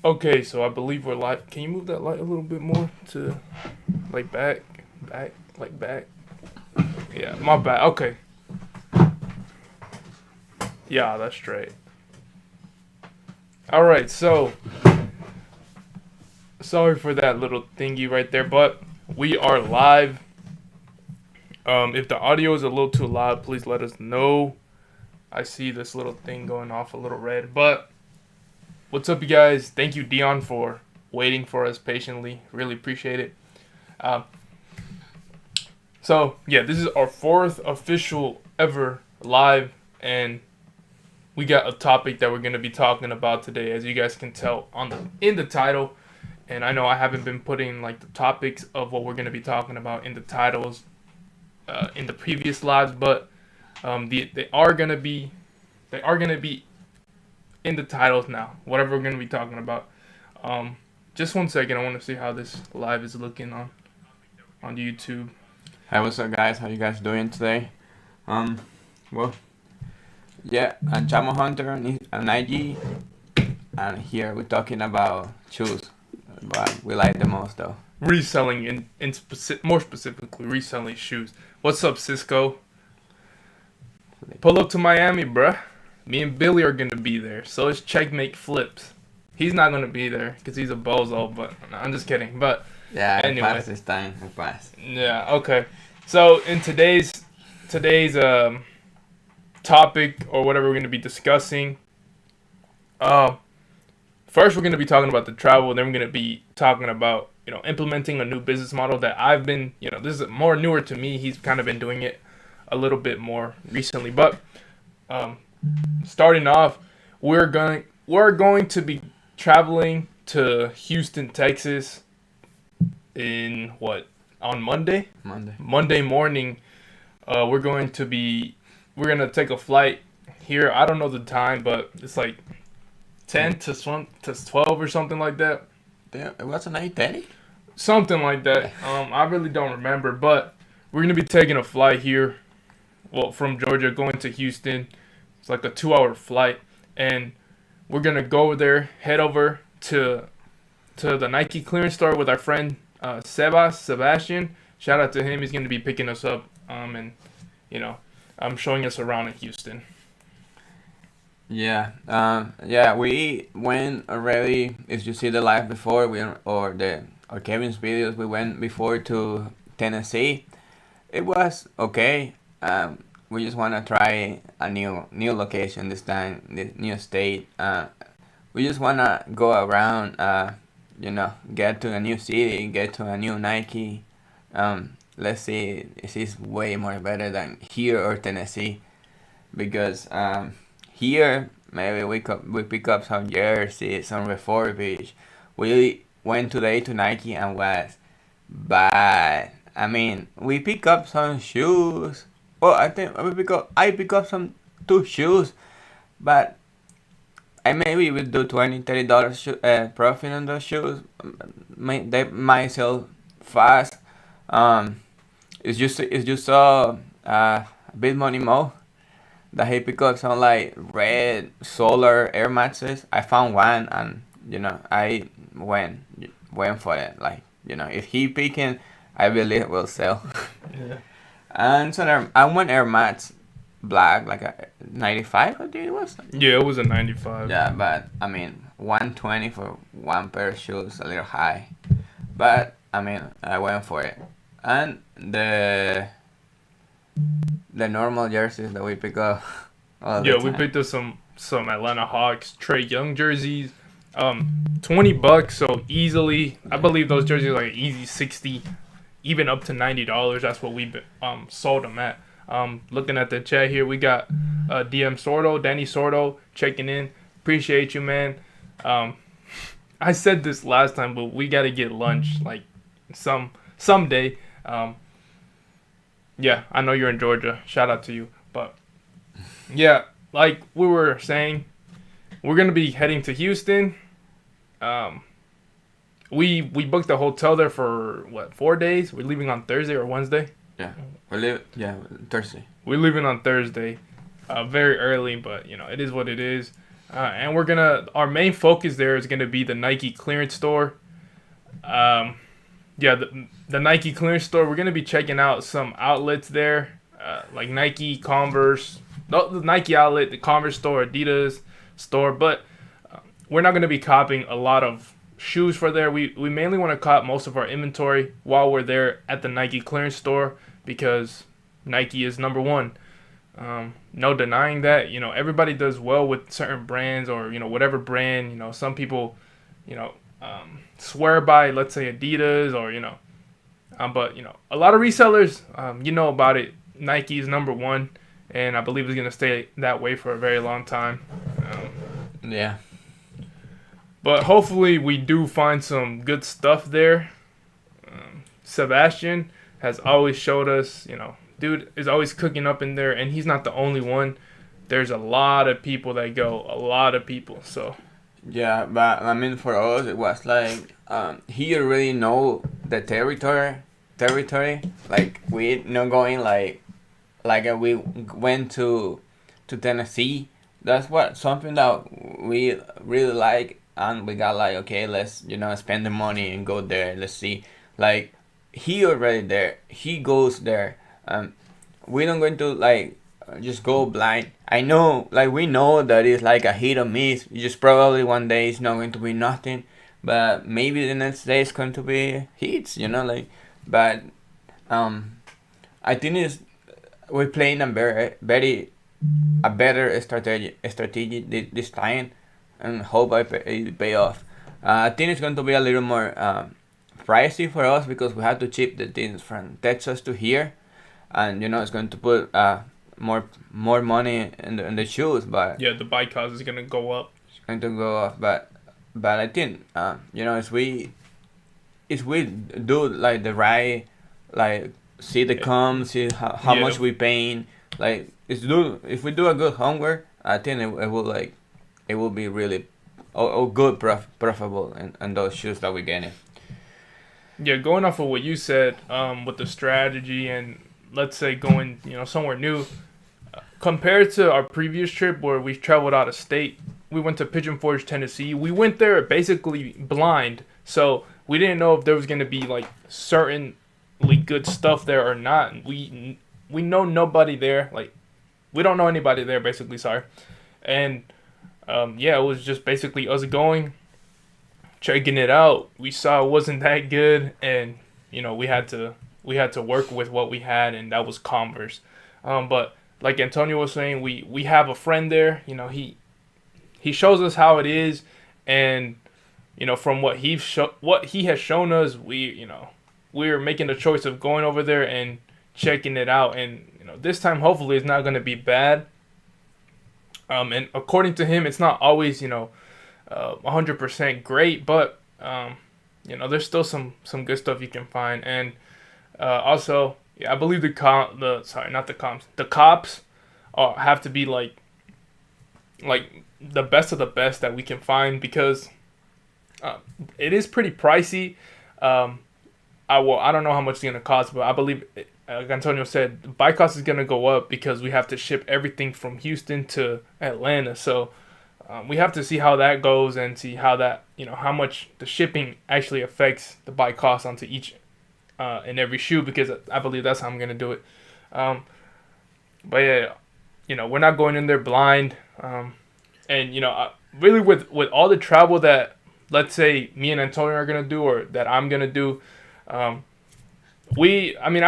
Okay, so I believe we're live. Can you move that light a little bit more to, like, back? Yeah, my bad. Okay. Yeah, that's straight. All right, so sorry for that little thingy right there, but we are live. If the audio is a little too loud, please let us know. I see this little thing going off a little red, but what's up, you guys? Thank you, Dion, for waiting for us patiently. Really appreciate it. So yeah, this is our fourth official ever live, and we got a topic that we're gonna be talking about today, as you guys can tell in the title. And I know I haven't been putting like the topics of what we're gonna be talking about in the titles in the previous lives, but they are gonna be in the titles now. Whatever we're gonna be talking about. Just 1 second, I want to see how this live is looking on YouTube. Hi, what's up, guys? How you guys doing today? Well, yeah, I'm Chamo Hunter on IG, and here we're talking about shoes, but we like the most though. Reselling more specifically reselling shoes. What's up, Cisco? Pull up to Miami, bruh. Me and Billy are gonna be there. So is Checkmate Flips. He's not gonna be there because he's a bozo. But no, I'm just kidding. But yeah, anyway, pass this time. I pass. Yeah. Okay. So in today's topic, or whatever we're gonna be discussing, first we're gonna be talking about the travel. Then we're gonna be talking about implementing a new business model that I've been this is more newer to me. He's kind of been doing it a little bit more recently. But starting off, we're going to be traveling to Houston, Texas on Monday morning. We're gonna take a flight here. I don't know the time, but it's like 10 to 12 or something like that. Damn, it wasn't 8:30? Something like that. I really don't remember, but we're gonna be taking a flight here. Well, from Georgia going to Houston. It's like a 2-hour flight, and we're gonna go over there, head over to the Nike clearance store with our friend Sebastian. Shout out to him. He's gonna be picking us up, and I'm showing us around in Houston. Yeah, we went already. If you see the live before, or Kevin's videos, we went before to Tennessee. It was okay. We just want to try a new location this time, the new state. We just want to go around, get to a new city, get to a new Nike. Let's see if it's way more better than here or Tennessee, because here maybe we pick up some jerseys, some refurbished. We went today to Nike and was bad. I mean, we pick up some shoes. Well, I think I pick up some 2 shoes, but I maybe would do $20-$30 profit on those shoes. They might sell fast. It's just so Big Money Mo that he picked up some like red solar Air Maxes. I found one, and I went for it. Like if he picking, I believe it will sell. Yeah. And so I went Air Max black, like a 95, I think it was. Yeah, it was a 95. Yeah, but I mean, 120 for one pair of shoes, a little high. But I mean, I went for it. And the normal jerseys that we pick up. We picked up some Atlanta Hawks Trae Young jerseys. $20, so easily. I believe those jerseys are like easy 60. Even up to $90. That's what we sold them at. Looking at the chat here, we got DM Sordo, Danny Sordo checking in. Appreciate you, man. I said this last time, but we gotta get lunch like someday. Yeah, I know you're in Georgia. Shout out to you. But yeah, like we were saying, we're gonna be heading to Houston. We booked a hotel there for 4 days. We're leaving on Thursday or Wednesday. Yeah, Thursday. We're leaving on Thursday, very early, but it is what it is. And our main focus there is gonna be the Nike clearance store. Um, yeah, the Nike clearance store. We're gonna be checking out some outlets there, like Nike, Converse, the Nike outlet, the Converse store, Adidas store. But we're not gonna be copying a lot of shoes for there. We mainly want to cop most of our inventory while we're there at the Nike clearance store because Nike is number one. No denying that. Everybody does well with certain brands or whatever brand. Some people, you know, swear by, let's say, Adidas or but a lot of resellers, about it. Nike is number one, and I believe it's gonna stay that way for a very long time. Yeah. But hopefully we do find some good stuff there. Sebastian has always showed us, dude is always cooking up in there, and he's not the only one. There's a lot of people that go, a lot of people. So Yeah, but I mean, for us, it was like he already know the territory. Like we not going like we went to Tennessee. That's what something that we really like, and we got like, okay, let's spend the money and go there. Let's see, like he already there. He goes there. We don't going to like just go blind. I know, like we know that it's like a hit or miss. You just probably one day it's not going to be nothing, but maybe the next day it's going to be hits. Like, but I think it's we're playing a better strategy this time, and hope it pay off. I think it's going to be a little more pricey for us because we have to ship the things from Texas to here, and it's going to put more money in the shoes, but yeah, the buy cost is gonna go up. it's going to go off. But I think if we do like the right, like see the comms, see how Yeah. much we paying, like if we do a good homework, I think it will be really good profitable in those shoes that we're getting. Yeah, going off of what you said, with the strategy and let's say going, somewhere new, compared to our previous trip where we traveled out of state, we went to Pigeon Forge, Tennessee. We went there basically blind, so we didn't know if there was gonna be like certainly good stuff there or not. We know nobody there, like we don't know anybody there basically. Sorry, and yeah, it was just basically us going, checking it out. We saw it wasn't that good, and we had to work with what we had, and that was Converse. But like Antonio was saying, we have a friend there. He shows us how it is, and from what he has shown us, we're making the choice of going over there and checking it out. And this time hopefully it's not going to be bad. And according to him, it's not always 100% great, but there's still some good stuff you can find. And also, yeah, I believe the cops have to be like the best of the best that we can find because it is pretty pricey. I don't know how much it's gonna cost, but I believe, like Antonio said, the buy cost is gonna go up because we have to ship everything from Houston to Atlanta. So we have to see how that goes and see how that how much the shipping actually affects the buy cost onto each and every shoe, because I believe that's how I'm gonna do it. But yeah, we're not going in there blind. And really with all the travel that, let's say, me and Antonio are gonna do, or that I'm gonna do, I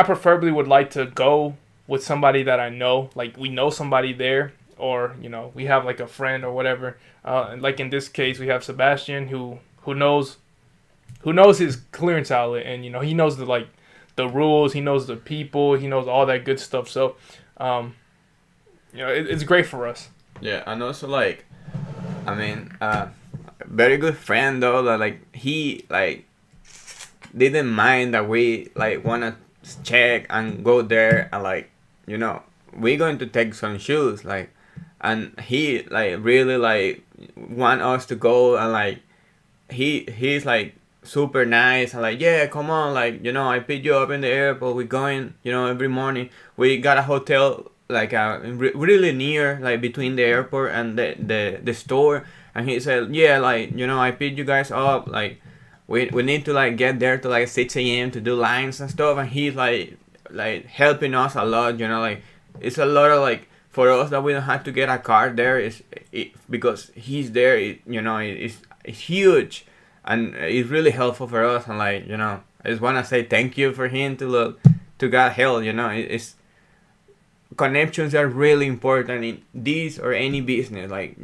preferably would like to go with somebody that I know, like we know somebody there, or we have like a friend or whatever. And like in this case, we have Sebastian who knows his clearance outlet, and he knows the rules, he knows the people, he knows all that good stuff. So it's great for us. Yeah, and also very good friend though, that he didn't mind that we wanna check and go there, and we're going to take some shoes, and he really want us to go, and he's super nice, and yeah, come on, I pick you up in the airport, we're going, every morning. We got a hotel like really near, like between the airport and the store. And he said, yeah, like, I picked you guys up, like we need to like get there to like 6 a.m. to do lines and stuff. And he's like helping us a lot, like it's a lot of like for us that we don't have to get a car there because he's there. It's huge, and it's really helpful for us. And like, I just want to say thank you for him to God help. It's connections are really important in this or any business. Like,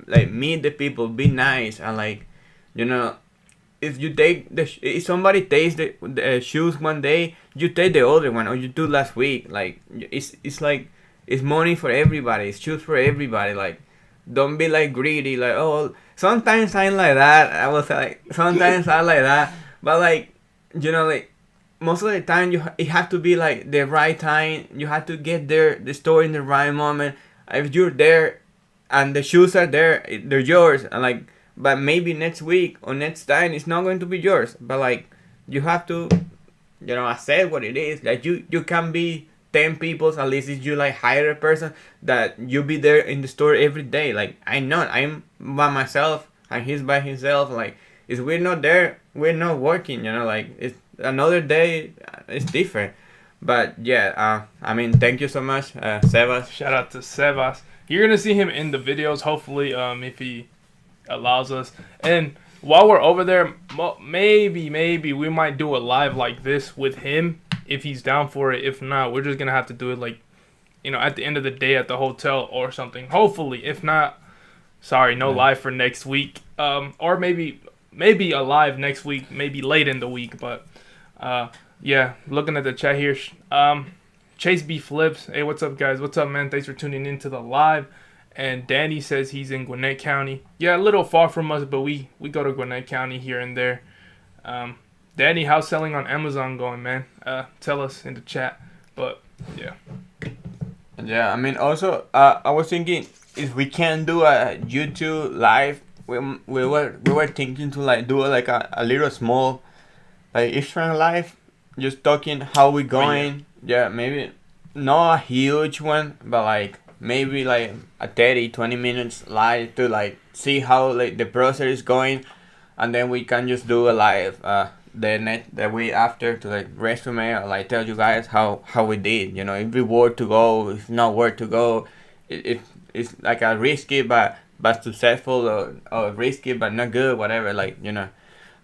like meet the people, be nice, and like, if you take if somebody takes the shoes one day, you take the other one, or you do last week. Like, it's like it's money for everybody. It's shoes for everybody. Like, don't be like greedy. Like, oh, sometimes I'm like that. I was like, sometimes I'm like that. But like, like most of the time it have to be like the right time. You have to get there, the store in the right moment. If you're there and the shoes are there, they're yours. And like, but maybe next week or next time it's not going to be yours. But like, you have to, accept what it is. Like, you can be 10 people, at least if you like hire a person that you be there in the store every day. Like, I'm by myself and he's by himself. Like, if we're not there, we're not working. Like, it's another day. It's different. But yeah, I mean, thank you so much, Sebas. Shout out to Sebas. You're gonna see him in the videos, hopefully, if he allows us. And while we're over there, maybe we might do a live like this with him if he's down for it. If not, we're just gonna have to do it like, at the end of the day at the hotel or something. Hopefully. If not, sorry, no live for next week. Or maybe a live next week, maybe late in the week. But yeah, looking at the chat here, Chase B Flips, hey, what's up, guys? What's up, man? Thanks for tuning into the live. And Danny says he's in Gwinnett County. Yeah, a little far from us, but we go to Gwinnett County here and there. Danny, how's selling on Amazon going, man? Tell us in the chat. But yeah. Yeah, I mean, also, I was thinking if we can do a YouTube live. We were thinking to like do like a little small like Instagram live, just talking how we going. Yeah, maybe not a huge one, but like maybe like a 30-20 minutes live to like see how like the process is going, and then we can just do a live the week after to like resume or like tell you guys how we did. If we were to go, if not were to go, if it's like a risky but successful, or risky but not good, whatever, like,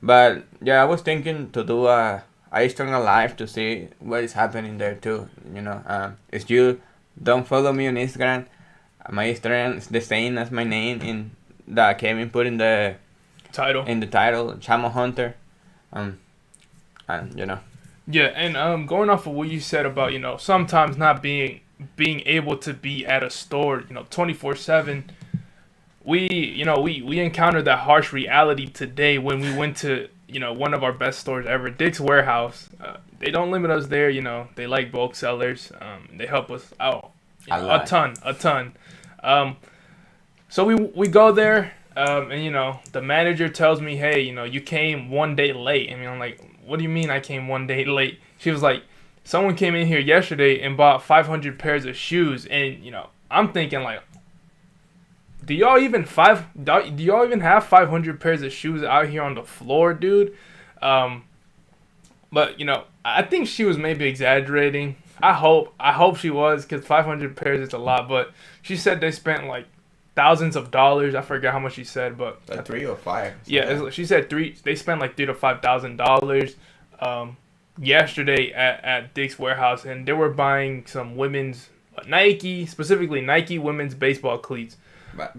But yeah, I was thinking to do a Instagram live to see what is happening there too. If you don't follow me on Instagram, my Instagram is the same as my name in that Kevin put in the title. Chamo Hunter. And Yeah, and going off of what you said about, sometimes not being able to be at a store, 24/7. We encountered that harsh reality today when we went to, one of our best stores ever, Dick's Warehouse. They don't limit us there, they like bulk sellers. They help us out a ton. So we go there, and the manager tells me, hey, you came one day late. I mean, I'm like, what do you mean I came one day late? She was like, someone came in here yesterday and bought 500 pairs of shoes, and I'm thinking like, do y'all even have 500 pairs of shoes out here on the floor, dude? But I think she was maybe exaggerating. I hope she was, because 500 pairs is a lot. But she said they spent like thousands of dollars. I forget how much she said, but like 3 or 5. Yeah, she said they spent like $3,000 to $5,000 yesterday at Dick's Warehouse, and they were buying some women's specifically Nike women's baseball cleats. But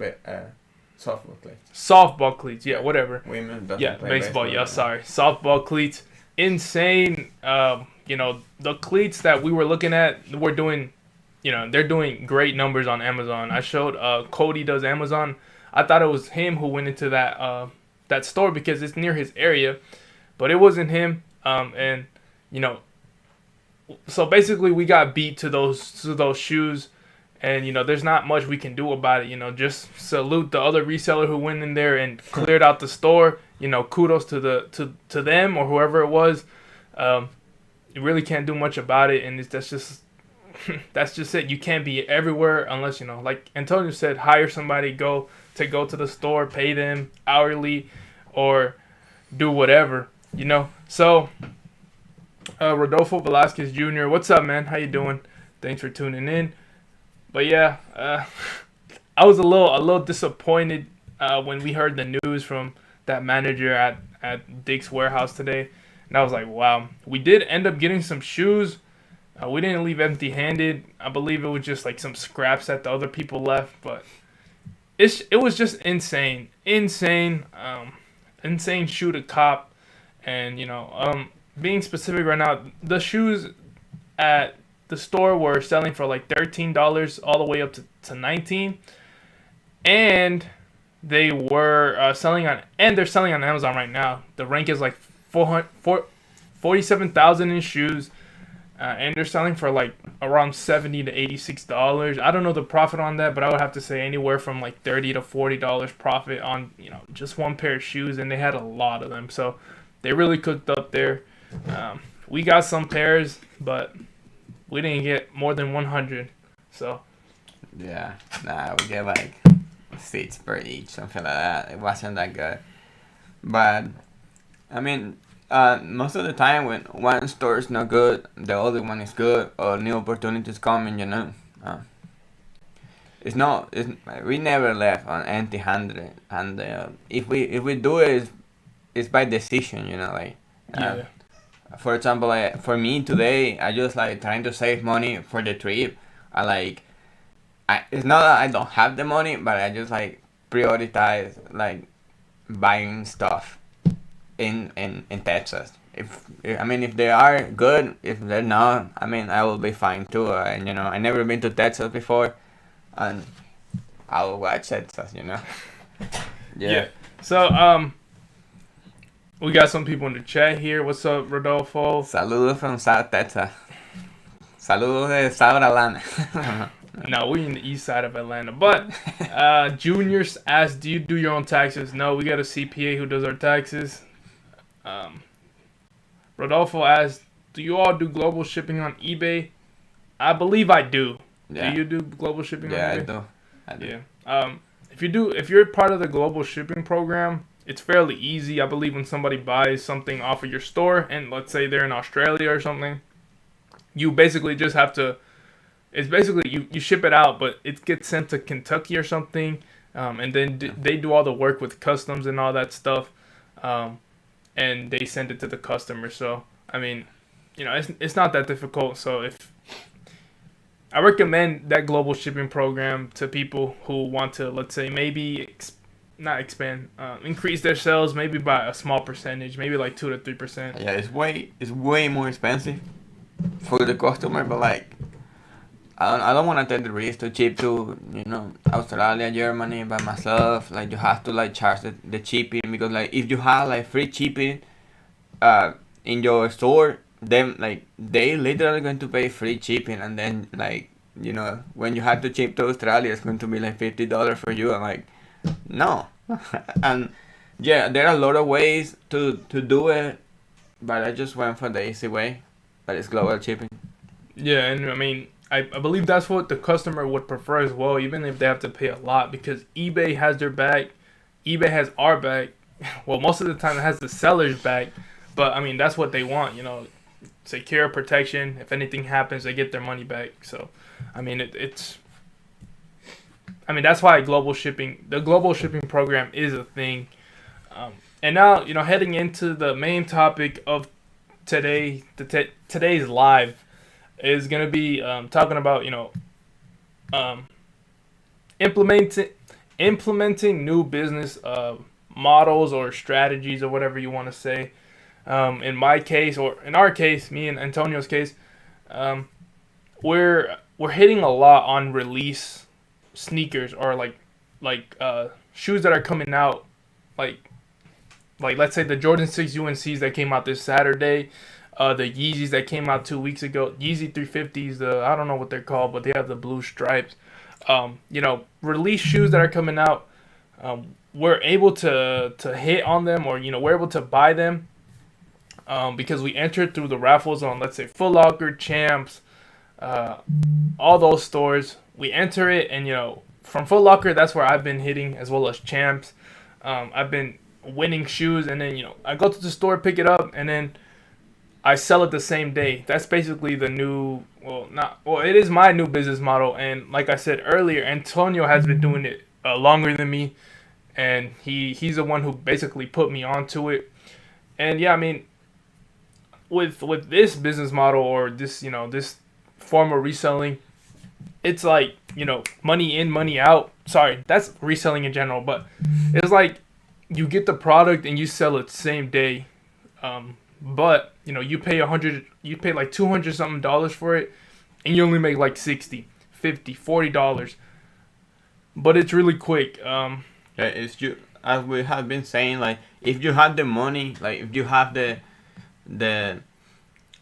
softball cleats. Softball cleats, yeah, whatever. Women doesn't play baseball. Yeah, sorry. Softball cleats. Insane. The cleats that we were looking at were doing, they're doing great numbers on Amazon. I showed Cody does Amazon. I thought it was him who went into that store because it's near his area, but it wasn't him. And so basically we got beat to those shoes. And, there's not much we can do about it. Just salute the other reseller who went in there and cleared out the store. Kudos to them or whoever it was. You really can't do much about it. And that's just that's just it. You can't be everywhere unless, like Antonio said, hire somebody, go to the store, pay them hourly, or do whatever, So, Rodolfo Velasquez Jr., what's up, man? How you doing? Thanks for tuning in. But yeah, I was a little disappointed when we heard the news from that manager at Dick's Warehouse today, and I was like, wow. We did end up getting some shoes. We didn't leave empty-handed. I believe it was just like some scraps that the other people left, but it was just insane shoe to cop, and being specific right now, the shoes at the store were selling for like $13 all the way up to $19, and they were selling on Amazon right now. The rank is like 47,000 in shoes, and they're selling for like around $70 to $86. I don't know the profit on that, but I would have to say anywhere from like $30 to $40 profit on just one pair of shoes, and they had a lot of them, so they really cooked up there. We got some pairs, but we didn't get more than 100. So yeah, we get like 6 per each, something like that. It wasn't that good, but I mean, most of the time when one store is not good, the other one is good, or new opportunities coming. We never left on empty-handed, and if we do it, it's by decision. yeah. For example, for me today, I just like trying to save money for the trip. It's not that I don't have the money, but I just like prioritize like buying stuff in Texas. If they are good, if they're not, I will be fine too. And I never been to Texas before, and I will watch Texas. Yeah. So we got some people in the chat here. What's up, Rodolfo? Saludos from South Texas. Saludos de South Atlanta. No, we in the east side of Atlanta. But Juniors asked, do you do your own taxes? No, we got a CPA who does our taxes. Rodolfo asked, do you all do global shipping on eBay? I believe I do. Yeah. Do you do global shipping on eBay? Yeah, I do. Yeah. If you're part of the global shipping program, it's fairly easy. I believe when somebody buys something off of your store, and let's say they're in Australia or something, you basically just have to, it's basically you ship it out, but it gets sent to Kentucky or something, and then they do all the work with customs and all that stuff, and they send it to the customer. So it's not that difficult. So if I recommend that global shipping program to people who want to, let's say, maybe increase their sales maybe by a small percentage, maybe like 2 to 3%. Yeah, it's way more expensive for the customer, but like I don't want to take the risk to ship to Australia, Germany by myself. Like you have to like charge the shipping, because like if you have like free shipping in your store, then like they literally going to pay free shipping, and then like when you have to ship to Australia, it's going to be like $50 for you. I'm like, no. And yeah, there are a lot of ways to do it, but I just went for the easy way, but it's global shipping. Yeah, and I believe that's what the customer would prefer as well, even if they have to pay a lot, because eBay has their back, eBay has our back. Well, most of the time it has the seller's back, but that's what they want, secure protection. If anything happens, they get their money back. So that's why the global shipping program is a thing. And now, heading into the main topic of today, today's live is going to be talking about, implementing new business models or strategies or whatever you want to say. In my case, or in our case, me and Antonio's case, we're hitting a lot on release sneakers, or like shoes that are coming out, like let's say the Jordan 6 UNCs that came out this Saturday, the Yeezys that came out 2 weeks ago, Yeezy 350s, I don't know what they're called, but they have the blue stripes. Release shoes that are coming out, we're able to hit on them, or we're able to buy them because we entered through the raffles on, let's say, Foot Locker, Champs, uh, all those stores. We enter it, and from Foot Locker, that's where I've been hitting, as well as Champs. I've been winning shoes, and then I go to the store, pick it up, and then I sell it the same day. That's basically the new, it is my new business model. And like I said earlier, Antonio has been doing it longer than me, and he's the one who basically put me onto it. And yeah, I mean, with this business model, or this this form of reselling, it's like money in, money out. Sorry, that's reselling in general, but it's like you get the product and you sell it same day. But you pay you pay like $200 something for it, and you only make like $60, $50, $40. But it's really quick. Yeah, it's you, as we have been saying, like if you have the money, like if you have the the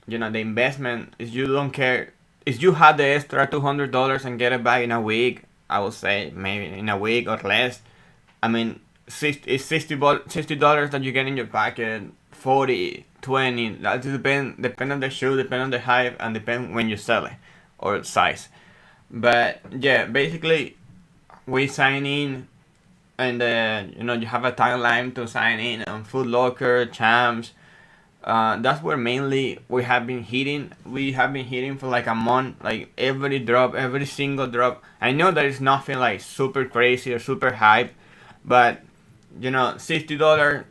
investment, if you don't care, if you had the extra $200 and get it back in a week, I would say maybe in a week or less. I mean, it's $60 that you get in your pocket. 40, 20. That depend on the shoe, depend on the height, and depend when you sell it or size. But yeah, basically we sign in, and you have a timeline to sign in on Foot Locker, Champs. That's where mainly we have been hitting. We have been hitting for like a month, like every single drop. I know that it's nothing like super crazy or super hype, but $60,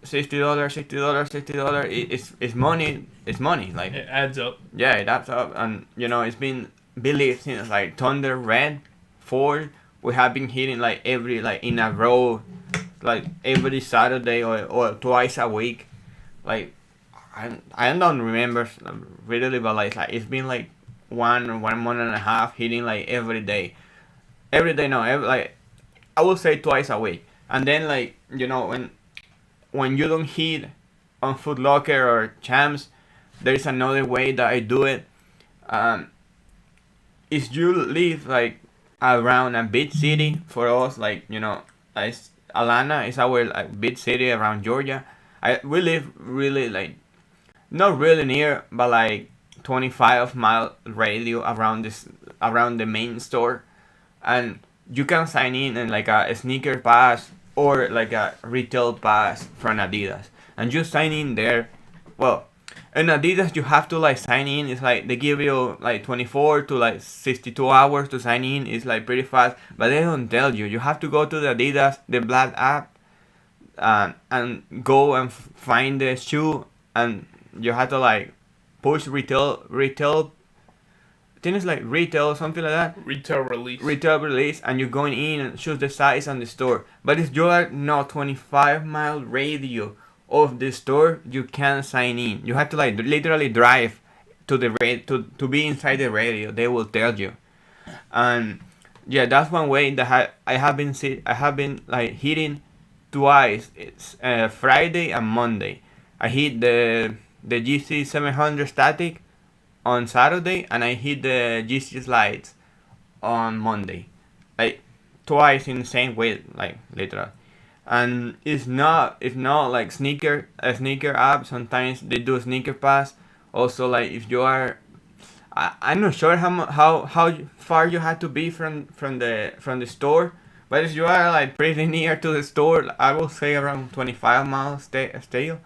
$60, it's money. It's money. Like It adds up. yeah, it adds up, and it's been believed since like Thunder Red, Ford. We have been hitting like in a row, like every Saturday or twice a week. Like I don't remember really, but like it's been like 1 month and a half hitting like every day. Every day, no, like I would say twice a week. And then like when you don't hit on Foot Locker or Champs, there is another way that I do it. If you live like around a big city, for us, like Atlanta is our like big city around Georgia. We live really like not really near, but like 25-mile radio around the main store, and you can sign in and like a sneaker pass or like a retail pass from Adidas, and you sign in there. Well, in Adidas you have to like sign in. It's like they give you like 24 to like 62 hours to sign in. It's like pretty fast, but they don't tell you. You have to go to the Adidas, the Black app, and go and find the shoe, and you have to like push retail. I think it's like retail, something like that. Retail release. And you're going in and choose the size on the store. But if you are not 25-mile radio of the store, you can't sign in. You have to like literally drive to the to be inside the radio. They will tell you. And yeah, that's one way that I have been like hitting twice. It's Friday and Monday. I hit the GC 700 static on Saturday, and I hit the GC slides on Monday, like twice in the same way, like literal. And it's not like a sneaker app. Sometimes they do a sneaker pass. Also, like if you are, I'm not sure how far you have to be from the store, but if you are like pretty near to the store, I will say around 25 miles still,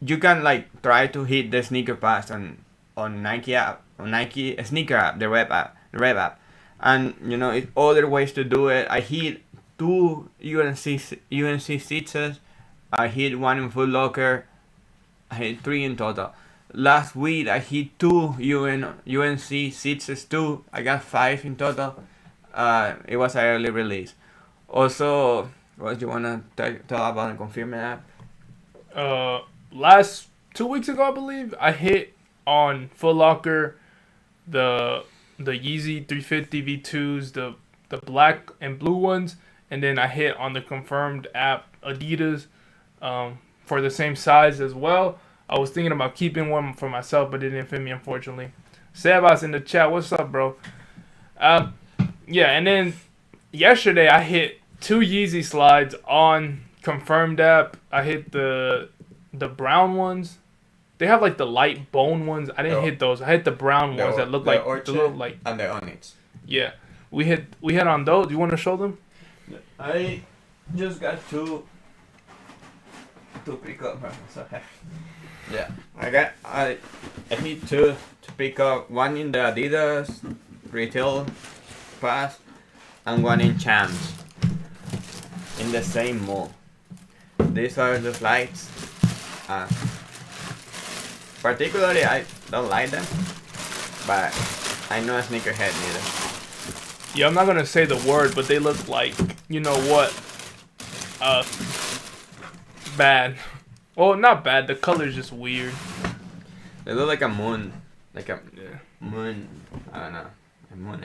you can like try to hit the sneaker pass on Nike app, on Nike sneaker app, the Rev app, and it's other ways to do it. I hit 2 UNC seats. I hit 1 in Foot Locker. I hit 3 in total. Last week I hit 2 UNC seats too. I got 5 in total. It was an early release. Also, what do you wanna tell about and confirm that? Last 2 weeks ago, I believe I hit on Foot Locker the Yeezy 350 V2s, the black and blue ones, and then I hit on the confirmed app Adidas for the same size as well. I was thinking about keeping one for myself, but it didn't fit me, unfortunately. Sebas in the chat, what's up, bro? Yeah, and then yesterday I hit 2 Yeezy slides on confirmed app. I hit the brown ones, They have like the light bone ones. I didn't hit those. I hit the brown ones that look like Orchid the little like. and the onyx. Yeah, we hit on those. Do you want to show them? I just got two to pick up. Yeah, I hit two to pick up. One in the Adidas retail pass and one in Champs in the same mall. These are the slides. Particularly, I don't like them, but I know a sneakerhead neither. Yeah, I'm not gonna say the word, but they look like, you know what? Bad. Well, not bad. The color's just weird. They look like a moon, Yeah. moon. I don't know, a moon.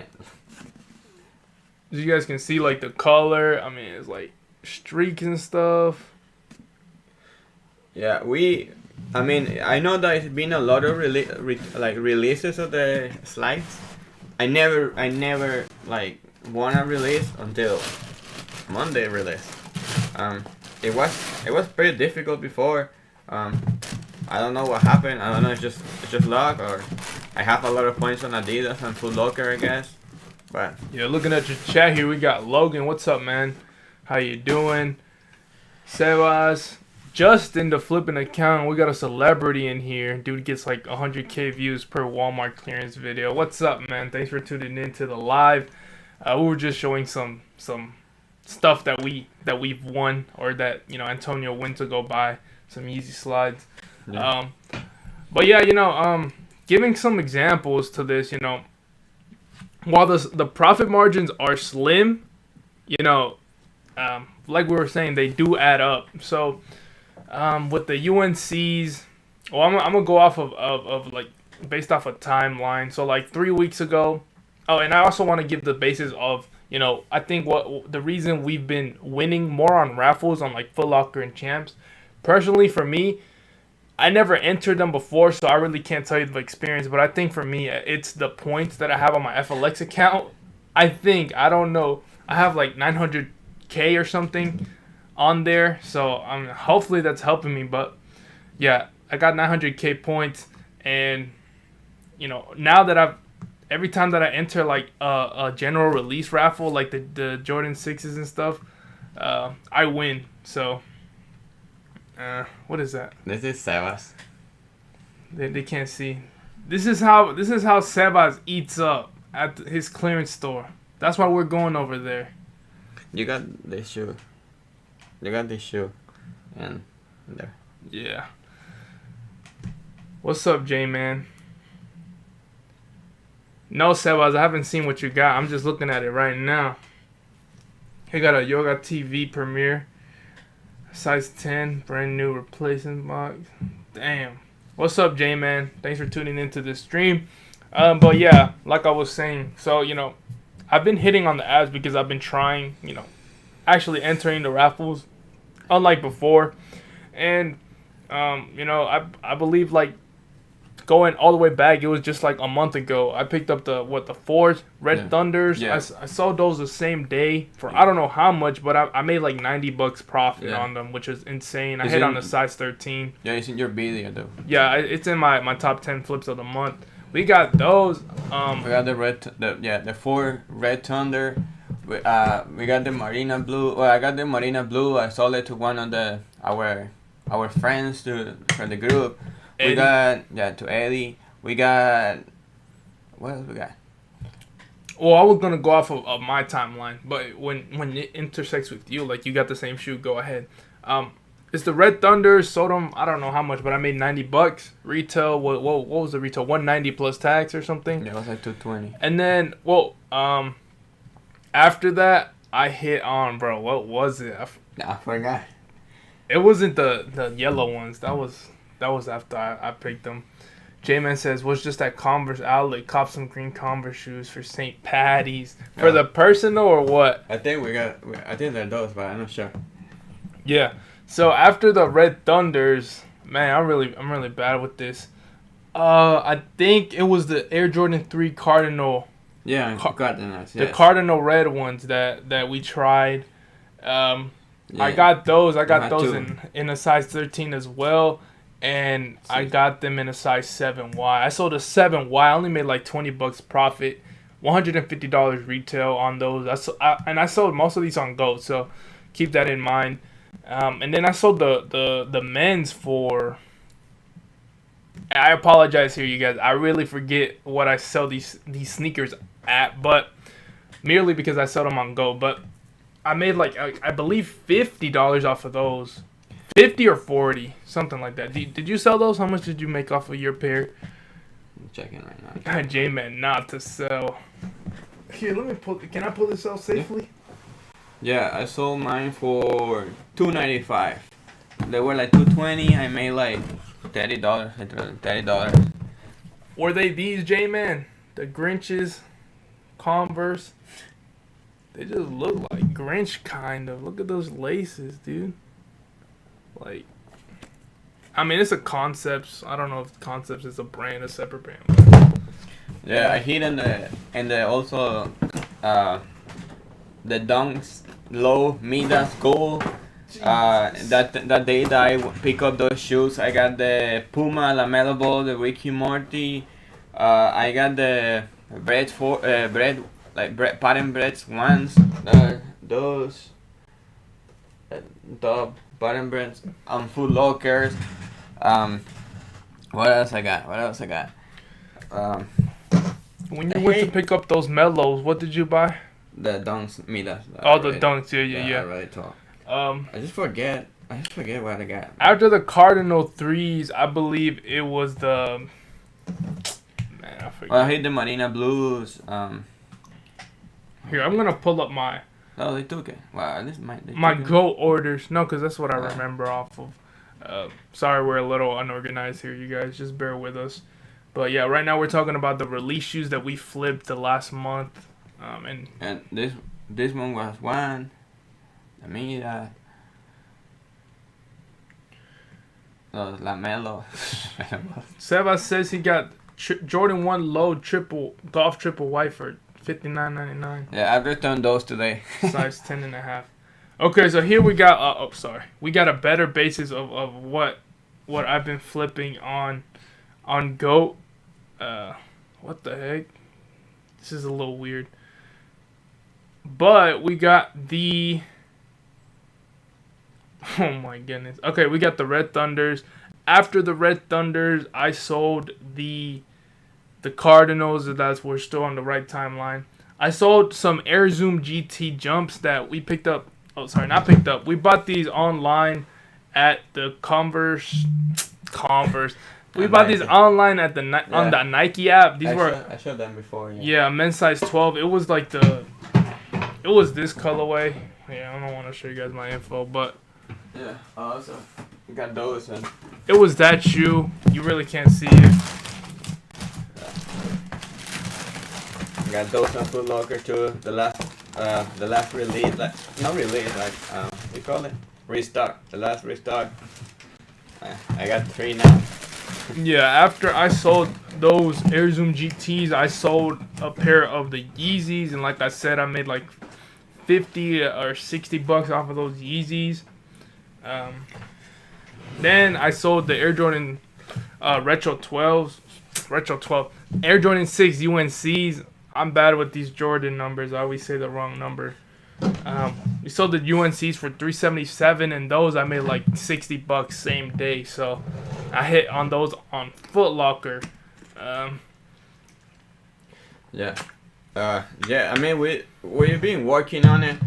As you guys can see, like the color. I mean, it's like streaks and stuff. Yeah, I mean, I know there's been a lot of releases of the slides. I never like want a release until Monday release. It was pretty difficult before. I don't know what happened. I don't know. It's just luck, or I have a lot of points on Adidas and Foot Locker, I guess. But Yeah, looking at your chat here, we got Logan. What's up, man? How you doing? Sebas. Justin, the flipping account. We got a celebrity in here. Dude gets like 100K views per Walmart clearance video. What's up, man? Thanks for tuning in to the live. We were just showing some stuff that we've won, or that, you know, Antonio went to go buy some easy slides. yeah. But yeah, you know, giving some examples to this, you know, while the profit margins are slim, you know, like we were saying, they do add up. So with the UNCs, well, I'm gonna go off of like based off a timeline. So like 3 weeks ago. Oh, and I also want to give the basis of, you know, I think what the reason we've been winning more on raffles on like Foot Locker and Champs. Personally, for me, I never entered them before, so I really can't tell you the experience. But I think for me, it's the points that I have on my FLX account. I don't know, I have like 900K or something on there, so hopefully that's helping me. But yeah, I got 900K points, and you know, now that every time that I enter like a general release raffle, like the Jordan 6s and stuff, I win. So what is that? This is Sebas. They can't see. This is how Sebas eats up at his clearance store. That's why we're going over there. You got this shoe. And there. Yeah. What's up, J-Man? No, Sebas, I haven't seen what you got. I'm just looking at it right now. You got a Yoga TV Premiere. Size 10, brand new replacement box. Damn. What's up, J-Man? Thanks for tuning into this stream. But yeah, like I was saying, so, you know, I've been hitting on the ads because I've been trying, you know, actually entering the raffles, unlike before. And, you know, I believe, like, going all the way back, it was just like a month ago. I picked up the fours, Red Thunders. Yeah. I sold those the same day for I don't know how much, but I made like $90 profit on them, which is insane. I hit on the size 13. Yeah, it's in your video though. Yeah, it's in my top 10 flips of the month. We got those. We got the 4 Red Thunder. We got the Marina Blue. Well, I got the Marina Blue. I sold it to one of our friends for the group. Eddie. We got to Eddie. We got, what else we got? Well, I was gonna go off of my timeline, but when it intersects with you, like you got the same shoe, go ahead. It's the Red Thunders. Sold them, I don't know how much, but I made $90 retail. What was the retail? 190 plus tax or something. Yeah, it was like 220. And then, after that, I hit on, bro. What was it? I forgot. It wasn't the yellow ones. That was after I picked them. J-Man says, was just at Converse outlet, cop some green Converse shoes for St. Patty's. For the personal or what? I think they're those, but I'm not sure. Yeah. So after the Red Thunders, man, I'm really bad with this. I think it was the Air Jordan 3 Cardinal. Yeah, Cardinals. Yes. The Cardinal red ones that we tried. I got those. I got those in a size 13 as well. and I got them in a size 7Y. I sold a 7Y. I only made like $20 profit, $150 retail on those. I sold most of these on Goat, so keep that in mind. And then I sold the men's for. I apologize here, you guys. I really forget what I sell these sneakers at, but merely because I sell them on Go. But I made like I believe $50 off of those, 50 or 40, something like that. Did you sell those? How much did you make off of your pair? I'm checking right now. J-Man, not to sell. Here, let me pull. Can I pull this out safely? Yeah, I sold mine for $2.95. They were like $2.20. I made like $30. Were they these, J-Man? The Grinches, Converse. They just look like Grinch, kind of. Look at those laces, dude. Like, I mean, it's a Concepts. I don't know if Concepts is a brand, a separate brand. Yeah, I hit in the also the Dunks low Midas gold. That day that I pick up those shoes, I got the Puma Lamelo Ball, the Ricky Morty. I got the pattern breads ones. Those the pattern breads on Foot Lockers. What else I got? When you went to pick up those Mellows, what did you buy? The Dunks Midas. Oh, the Dunks, yeah. I really talk. I just forget what I got. After the Cardinal 3s, I believe it was the. Man, I forget. Well, I hit the Marina Blues. Here, I'm gonna pull up my. Oh, they took it. Wow, my Go orders. No, because that's what I remember off of. Sorry, we're a little unorganized here, you guys. Just bear with us. But yeah, right now we're talking about the release shoes that we flipped the last month. And this one was one. I mean, Lamelo. Seba says he got Jordan 1 low golf triple white for $59.99. Yeah, I've returned those today. Size 10.5. Okay, so here we got. We got a better basis of what I've been flipping on Goat. What the heck? This is a little weird. But we got the. Oh my goodness. Okay, we got the Red Thunders. After the Red Thunders, I sold the Cardinals. We're still on the right timeline. I sold some Air Zoom GT jumps that we picked up. Oh, sorry, not picked up. We bought these online at the Converse. We bought these online at on the Nike app. I showed them before. Yeah, men's size 12. It was like it was this colorway. Yeah, I don't want to show you guys my info, but. Yeah, also we got those and it was that shoe. You really can't see it. We got those on Foot Locker too. The last release, not release, we call it restock. The last restock. I got 3 now. Yeah, after I sold those Air Zoom GTs, I sold a pair of the Yeezys, and like I said, I made like $50 or $60 off of those Yeezys. Then I sold the Air Jordan Retro 12 Air Jordan 6 UNCs. I'm bad with these Jordan numbers. I always say the wrong number. We sold the UNCs for $377, and those I made like $60 same day. So I hit on those on Foot Locker. Yeah. I mean we've been working on it.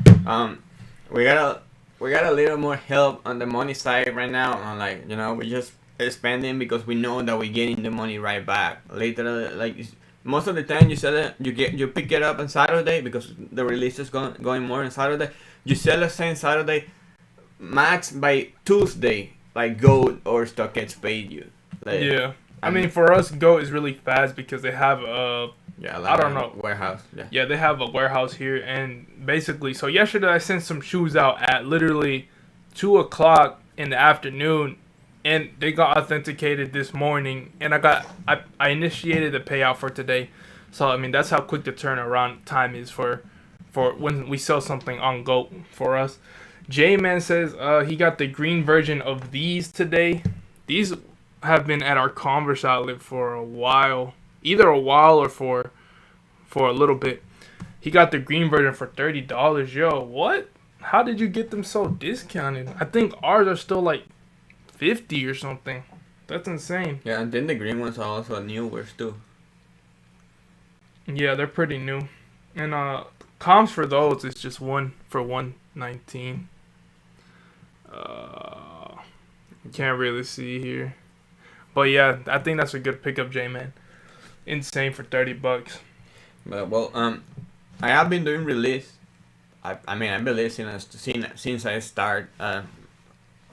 We got a little more help on the money side right now. We just spending because we know that we're getting the money right back. Later, most of the time you sell it, you pick it up on Saturday because the release is going more on Saturday. You sell it same Saturday, max by Tuesday. Gold or stock gets paid you. Yeah. I mean, for us, Go is really fast because they have warehouse. Yeah, they have a warehouse here, and basically, so yesterday I sent some shoes out at literally 2:00 in the afternoon, and they got authenticated this morning, and I initiated the payout for today. So I mean, that's how quick the turnaround time is for when we sell something on Go for us. J-Man says he got the green version of these today. These have been at our Converse outlet for a while, either a while or for a little bit. He got the green version for $30. Yo, what? How did you get them so discounted? I think ours are still like 50 or something. That's insane. Yeah, and then the green ones are also newer too. Yeah, they're pretty new. And comps for those is just one for 119. Can't really see here. But yeah, I think that's a good pickup, J-Man. Insane for $30. But well, I have been doing release. I mean, I've been listening since I start.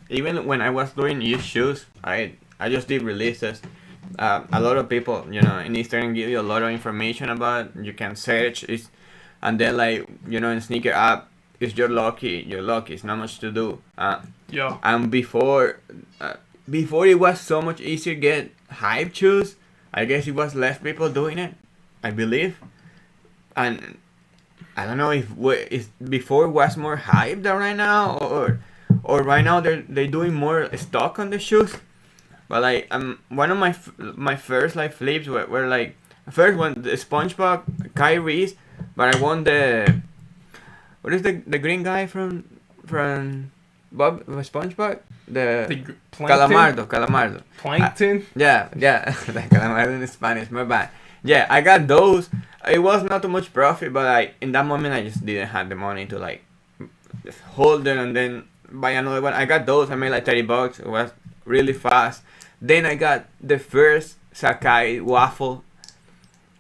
Even when I was doing used shoes, I just did releases. A lot of people, in Instagram give you a lot of information about it. You can search it, and then like in sneaker app, if you're lucky, you're lucky. It's not much to do. Yeah. And before it was so much easier to get hype shoes. I guess it was less people doing it, I believe. And I don't know if before it was more hype than right now, or right now they're doing more stock on the shoes. But like one of my first like flips were like first one the SpongeBob Kyrie's, but I won the what is the green guy from Bob SpongeBob the Calamardo. Plankton. Yeah, the Calamardo in Spanish. My bad. Yeah, I got those. It was not too much profit, but in that moment I just didn't have the money to like just hold it and then buy another one. I got those. I made like $30. It was really fast. Then I got the first Sakai waffle.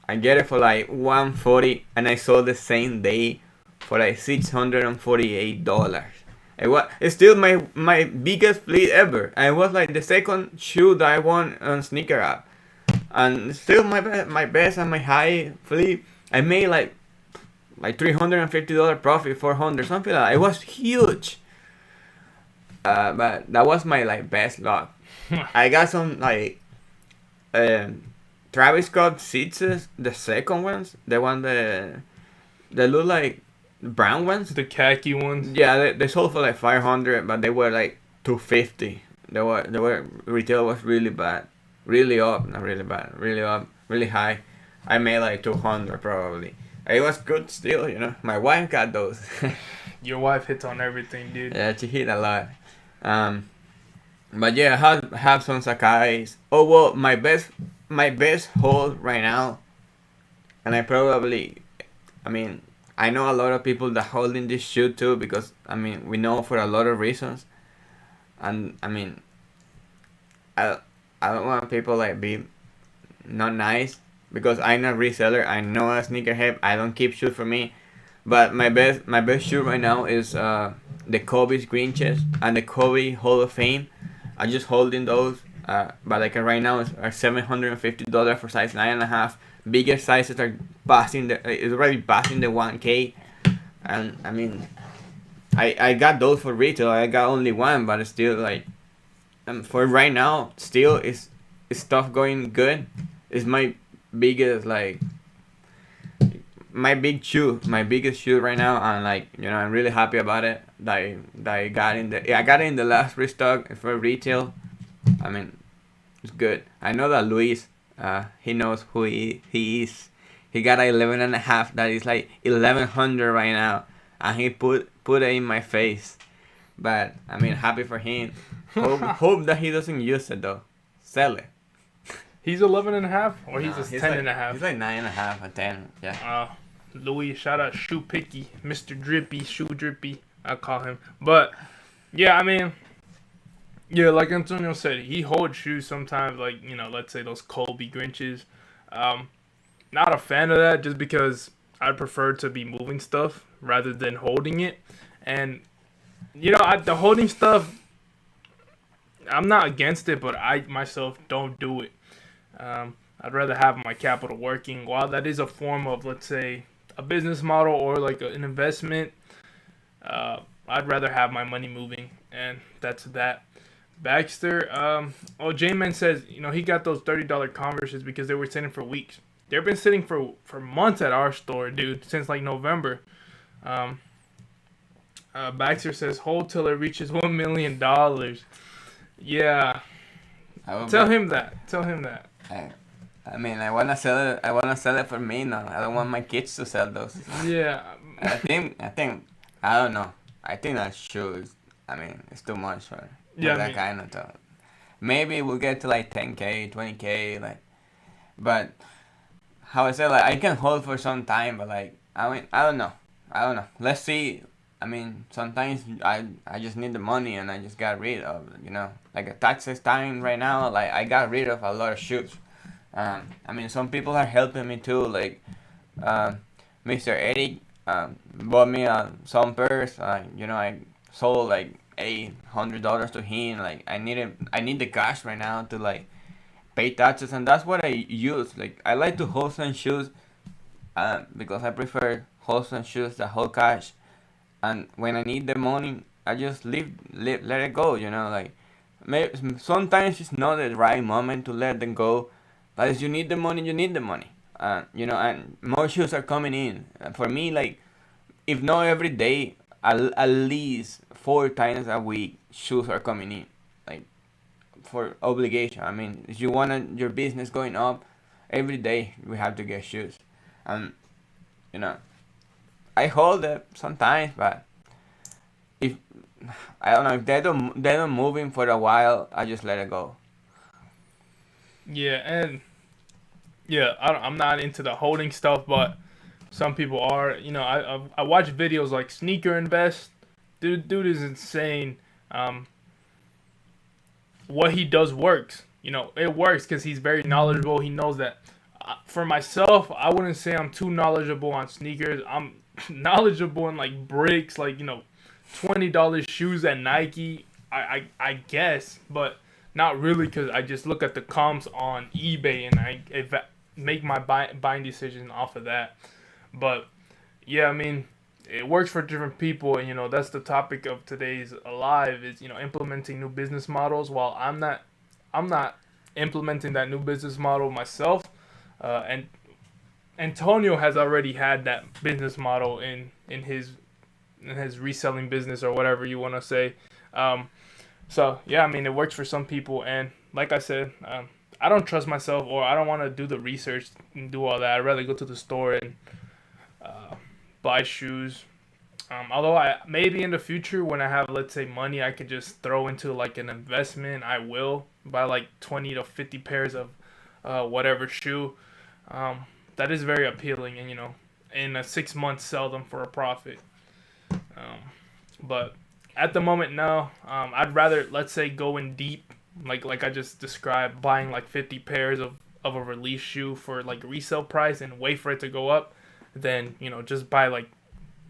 I get it for like $140, and I sold the same day for like $648. It's still my biggest flip ever. And it was like the second shoe that I won on Sneaker App. And still my best and my high flip. I made like $350 profit, 400 something like that. It was huge. But that was my like best luck. I got some like Travis Scott Seats, the second ones, the one they look like brown ones, the khaki ones. Yeah, they sold for like 500, but they were like 250. They were retail was really bad. Really up, not really bad, really up, really high. I made like 200 probably. It was good still, My wife got those. Your wife hits on everything, dude. Yeah, she hit a lot. But yeah, I have some Sakai's. Oh well, my best hold right now, and I know a lot of people that holding this shoe too because we know for a lot of reasons, and I don't want people like be not nice because I'm not a reseller. I know a sneakerhead. I don't keep shoes for me, but my best shoe right now is the Kobe's Green Chest and the Kobe Hall of Fame. I'm just holding those, but like right now are $750 for size 9.5. Bigger sizes are is already passing the 1K, and I got those for retail. I got only one, but it's still like. For right now, still is stuff going good. It's my biggest my biggest shoe right now, and I'm really happy about it. That I got it in the last restock for retail. It's good. I know that Luis, he knows who he is. He got a 11.5 that is like 1100 right now, and he put it in my face. But happy for him. Hope that he doesn't use it though. Sell it. He's 11.5, or he's just 10.5. He's like 9.5 or 10. Yeah. Louis, shout out Shoe Picky, Mr. Drippy, Shoe Drippy, I call him. But yeah, like Antonio said, he holds shoes sometimes. Like let's say those Kobe Grinches. Not a fan of that, just because I prefer to be moving stuff rather than holding it. And the holding stuff, I'm not against it, but I myself don't do it. I'd rather have my capital working. While that is a form of, let's say, a business model or like an investment, I'd rather have my money moving, and that's that. Baxter, J-Man says, he got those $30 Converses because they were sitting for weeks. They've been sitting for months at our store, dude, since like November. Baxter says, hold till it reaches $1 million. Yeah, Tell him that. Tell him that. I mean, I wanna sell it. I wanna sell it for me now. I don't want my kids to sell those. Yeah. I think. I don't know. I think that shoes. I mean, it's too much for that kind of stuff. Maybe we'll get to like 10K, 20K, like. But how I say, like, I can hold for some time, but like, I mean, I don't know. Let's see. I mean, sometimes I just need the money and I just got rid of, like a taxes time right now. Like, I got rid of a lot of shoes. I mean, some people are helping me too. Like, Mr. Eric bought me some purse. I sold like $800 to him. Like, I need the cash right now to like pay taxes, and that's what I use. Like, I like to hold some shoes, because I prefer hold some shoes that hold cash. And when I need the money, I just let it go. Like, sometimes it's not the right moment to let them go, but if you need the money, you need the money. And more shoes are coming in. For me, like, if not every day, at least 4 times a week, shoes are coming in. Like, for obligation. I mean, if you want your business going up, every day we have to get shoes. And, I hold it sometimes, but if I don't know, if they don't move in for a while, I just let it go. Yeah, and yeah, I'm not into the holding stuff, but some people are. I watch videos like Sneaker Invest. Dude is insane. What he does works. It works because he's very knowledgeable. He knows that. For myself, I wouldn't say I'm too knowledgeable on sneakers. I'm knowledgeable in like bricks, like $20 shoes at Nike. I guess, but not really, because I just look at the comps on eBay and I make my buying decision off of that. But yeah, I mean, it works for different people, and that's the topic of today's live is implementing new business models. While I'm not implementing that new business model myself, and Antonio has already had that business model in his reselling business, or whatever you want to say. So yeah, I mean, it works for some people, and like I said, I don't trust myself, or I don't want to do the research and do all that. I'd rather go to the store and buy shoes. Although maybe in the future, when I have, let's say, money, I could just throw into like an investment. I will buy like 20 to 50 pairs of whatever shoe. That is very appealing, and in 6 months sell them for a profit. But at the moment, no. I'd rather, let's say, go in deep, like I just described, buying like 50 pairs of a release shoe for like resale price and wait for it to go up, than just buy like,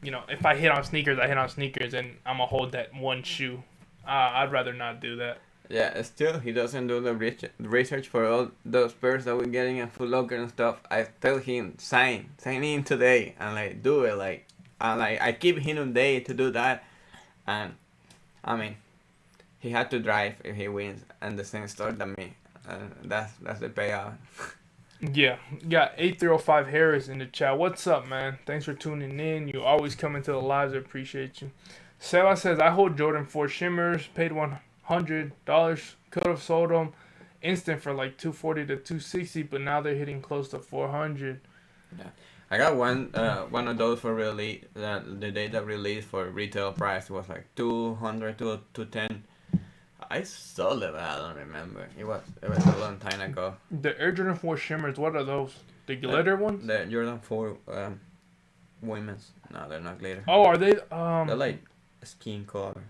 if I hit on sneakers, I hit on sneakers, and I'm gonna hold that one shoe. I'd rather not do that. Yeah, still, he doesn't do the research for all those pairs that we're getting at Foot Locker and stuff. I tell him, sign in today, and like do it. Like, and like I keep him a day to do that, and I mean, he had to drive if he wins, and the same store than me. That's the payout. Yeah, got 8305 Harris in the chat. What's up, man? Thanks for tuning in. You always come into the lives. I appreciate you. Sela says, I hold Jordan 4 Shimmers, paid $100. Could have sold them instant for like $240 to $260, but now they're hitting close to $400. Yeah, I got one of those for release. The day that released for retail price was like $200 to $210. I sold it, but I don't remember. It was a long time ago. The Air Jordan 4 Shimmers, what are those? The glitter ones? The Jordan 4 women's. No, they're not glitter. Oh, are they? They're like skin color.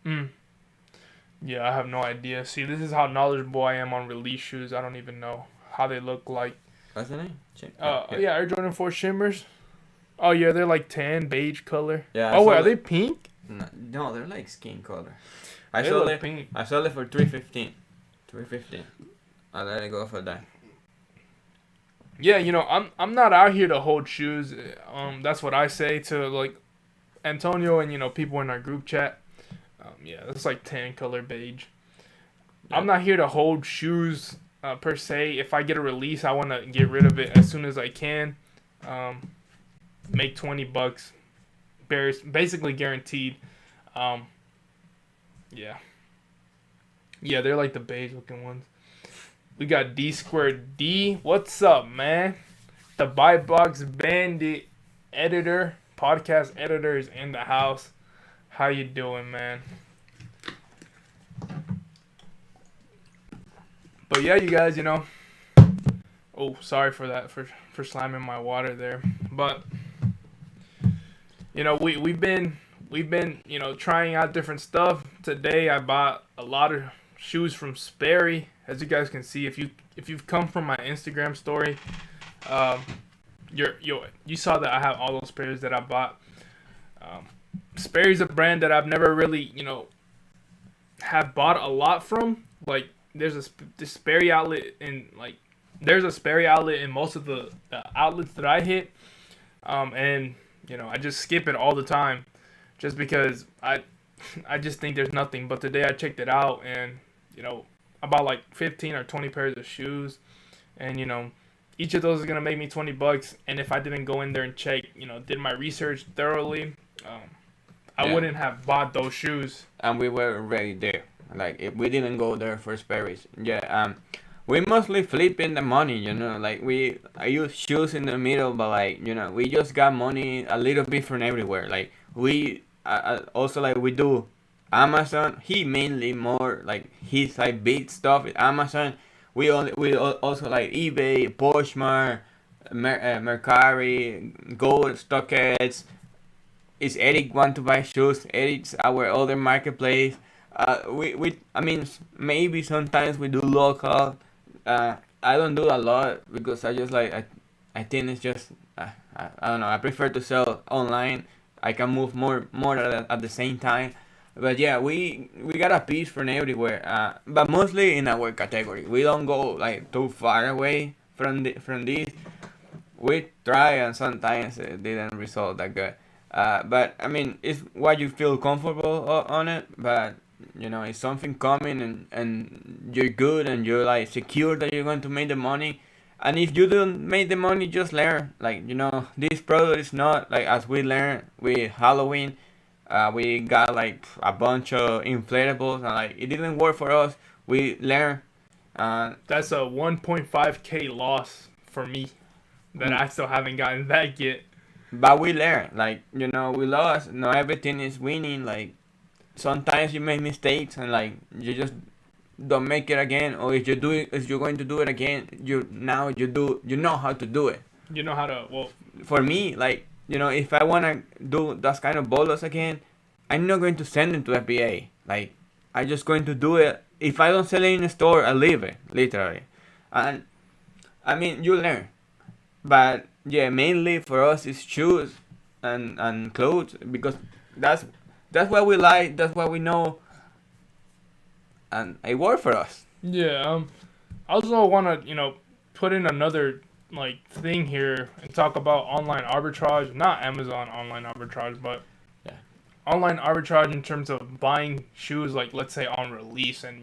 Yeah, I have no idea. See, this is how knowledgeable I am on release shoes. I don't even know how they look like. What's the name? Yeah, Air Jordan 4 Shimmers. Oh, yeah, they're like tan, beige color. Yeah. Oh, wait, are they pink? No, they're like skin color. I sold it for $315. I let it go for that. Yeah, I'm not out here to hold shoes. That's what I say to like Antonio and people in our group chat. Yeah, it's like tan color beige. Yeah. I'm not here to hold shoes per se. If I get a release, I want to get rid of it as soon as I can. Make $20, basically guaranteed. Yeah. Yeah, they're like the beige looking ones. We got D Squared D. What's up, man? The Buy Box Bandit editor, podcast editor is in the house. How you doing, man? But yeah, you guys, oh, sorry for that, for slamming my water there. But we've been trying out different stuff. Today I bought a lot of shoes from Sperry. As you guys can see, if you've come from my Instagram story, you saw that I have all those pairs that I bought. Sperry's a brand that I've never really have bought a lot from. Like there's a Sperry outlet in there's a Sperry outlet in most of the outlets that I hit, and I just skip it all the time, just because I just think there's nothing. But today I checked it out, and I bought like 15 or 20 pairs of shoes, and each of those is gonna make me $20. And if I didn't go in there and check, did my research thoroughly, I wouldn't have bought those shoes. And we were already there. Like if we didn't go there for Sperry's, we mostly flipping the money. Like I use shoes in the middle, but we just got money a little bit from everywhere. Like we also we do Amazon. He mainly more like his big stuff is Amazon. We also like eBay, Poshmark, Mercari, Gold, StockX. Is Eric want to buy shoes? Eric's our other marketplace. I mean, maybe sometimes we do local. I don't do a lot because I just I think it's just I don't know. I prefer to sell online. I can move more at the same time. But yeah, we got a piece from everywhere. But mostly in our category. We don't go too far away from this. We try and sometimes it didn't result that good. But I mean, it's what you feel comfortable on it. But it's something coming and you're good and you're secure that you're going to make the money. And if you don't make the money, just learn. This product is not as we learned with Halloween. We got a bunch of inflatables and it didn't work for us. We learned. That's a 1.5K loss for me that I still haven't gotten back yet. But we learn, we lost. Not everything is winning. Sometimes you make mistakes and you just don't make it again. Or if you're going to do it again, you know how to do it. You know how to. For me, if I wanna do those kind of bolos again, I'm not going to send them to FBA. I'm just going to do it. If I don't sell it in the store, I leave it literally. And I mean, you learn. But yeah, mainly for us is shoes and clothes because that's what we like. That's what we know, and it worked for us. Yeah. I also want to put in another thing here and talk about online arbitrage. Not Amazon online arbitrage, but online arbitrage in terms of buying shoes. Let's say on release, and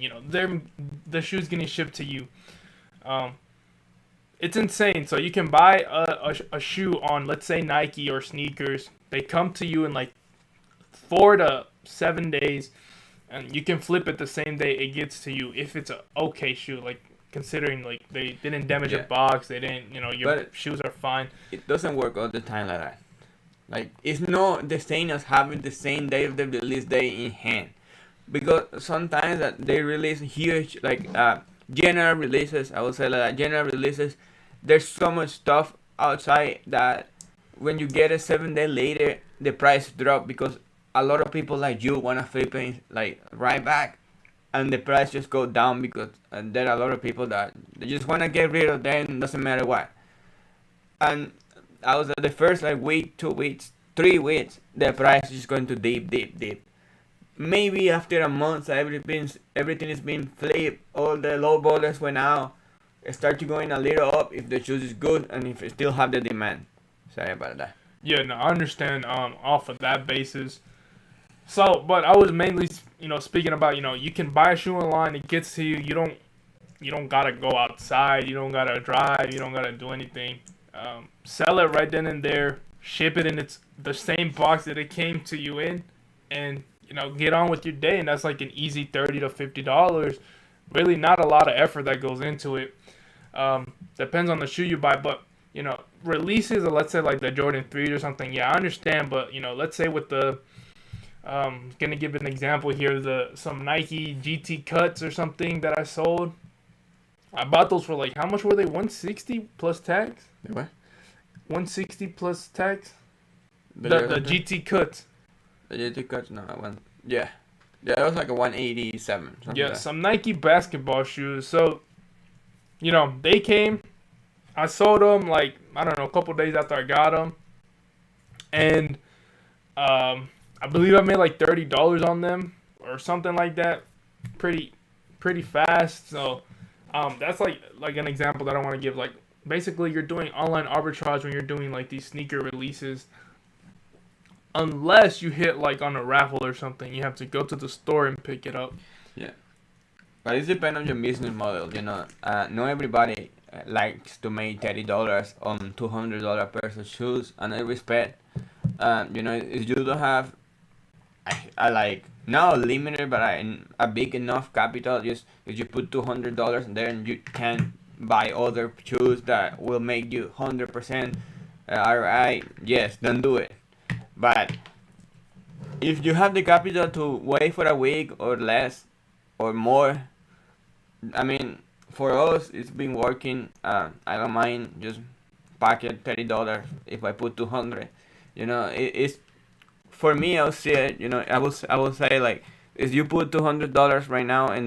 the shoes getting shipped to you. It's insane. So you can buy a shoe on, let's say, Nike or sneakers. They come to you in 4 to 7 days, and you can flip it the same day it gets to you if it's a okay shoe. Considering they didn't damage a box, they didn't, your shoes are fine. It doesn't work all the time like that. It's not the same as having the same day of the release day in hand, because sometimes that they release huge general releases. I would say general releases. There's so much stuff outside that when you get it 7 days later, the price drop because a lot of people like you wanna flip it right back, and the price just go down because there are a lot of people that they just wanna get rid of them. Doesn't matter what. And I was at the first week, 2 weeks, 3 weeks, the price is going to dip. Maybe after a month, everything is being flipped. All the low ballers went out. It start to going a little up if the shoes is good and if it still have the demand. Sorry about that. Yeah, no, I understand. Off of that basis. So, but I was mainly, speaking about, you can buy a shoe online. It gets to you. You don't gotta go outside. You don't gotta drive. You don't gotta do anything. Sell it right then and there. Ship it in the same box that it came to you in, and get on with your day, and that's like an easy $30 to $50. Really, not a lot of effort that goes into it. Depends on the shoe you buy, but releases, or let's say like the Jordan 3s or something. Yeah, I understand, but let's say with the gonna give an example here, some Nike GT cuts or something that I sold. I bought those for like, how much were they? 160 plus tax. What? 160 plus tax. The GT cuts. The GT cuts, no, yeah, it was like a 187. Yeah, like some Nike basketball shoes. So, they came. I sold them like, I don't know, a couple days after I got them, and I believe I made like $30 on them or something like that, pretty fast. So, that's like an example that I want to give. Like, basically, you're doing online arbitrage when you're doing like these sneaker releases. Unless you hit like on a raffle or something, you have to go to the store and pick it up. Yeah, but it depends on your business model. Not everybody likes to make $30 on $200 pairs of shoes, and I respect. If you don't have, I like not limited, but a big enough capital, just if you put $200, then you can buy other shoes that will make you 100% ROI. Yes, don't do it. But if you have the capital to wait for a week or less or more, I mean, for us, it's been working. I don't mind just pocket $30 if I put 200. It's for me. I'll see it. I will say, like, if you put $200 right now in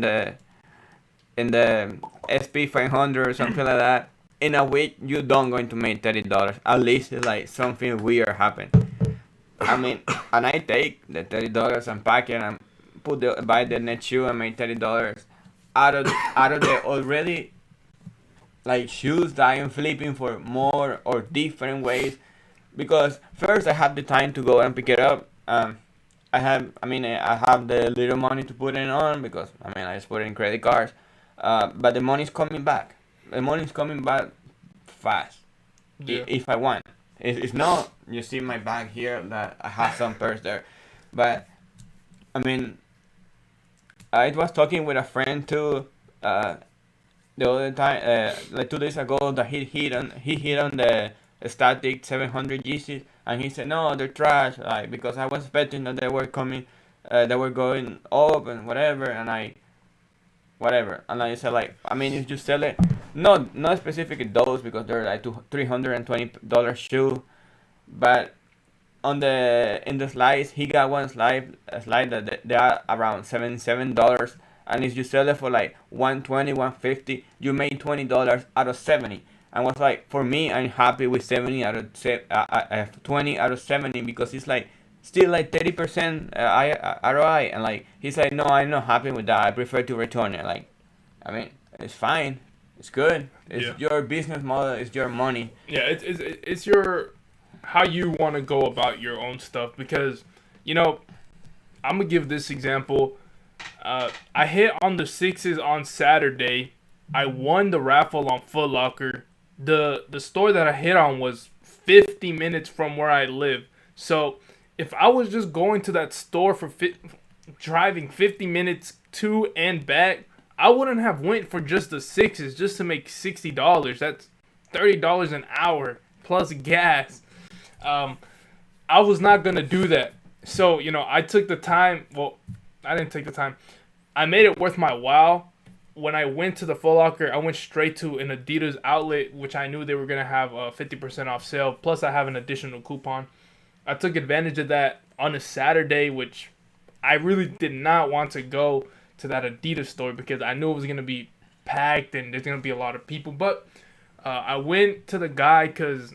the SP 500 or something like that, in a week you don't going to make $30. At least like something weird happen. I mean, and I take the $30 and pack it and buy the next shoe and make $30 out of the already like shoes that I am flipping for more or different ways, because first I have the time to go and pick it up. I have the little money to put it on, because I just put it in credit cards. But the money's coming back. The money's coming back fast. Yeah. If I want. It's not, you see my bag here that I have some purse there. But, I was talking with a friend too, the other time, like 2 days ago, that he hit on the static 700 GCs, and he said, no, they're trash, like, because I was expecting that they were coming, they were going up and whatever, and I said, like, if you sell it, not specifically those, because they're like $320 shoe, but in the slides, he got a slide that they are around $77, and if you sell it for like $120, $150, you made $20 out of 70. And was like, for me, I'm happy with 20 out of 70, because it's like still like 30% ROI. And like, he's like, no, I'm not happy with that. I prefer to return it. Like, it's fine. It's good. It's your business model. It's your money. Yeah, it's your, how you want to go about your own stuff. Because, I'm going to give this example. I hit on the 6s on Saturday. I won the raffle on Foot Locker. The store that I hit on was 50 minutes from where I live. So if I was just going to that store for driving 50 minutes to and back, I wouldn't have went for just the 6s just to make $60. That's $30 an hour plus gas. I was not gonna do that. So I took the time. Well, I didn't take the time. I made it worth my while. When I went to the Foot Locker, I went straight to an Adidas outlet, which I knew they were going to have a 50% off sale. Plus, I have an additional coupon. I took advantage of that on a Saturday, which I really did not want to go to that Adidas store because I knew it was going to be packed and there's going to be a lot of people. But I went to the guy because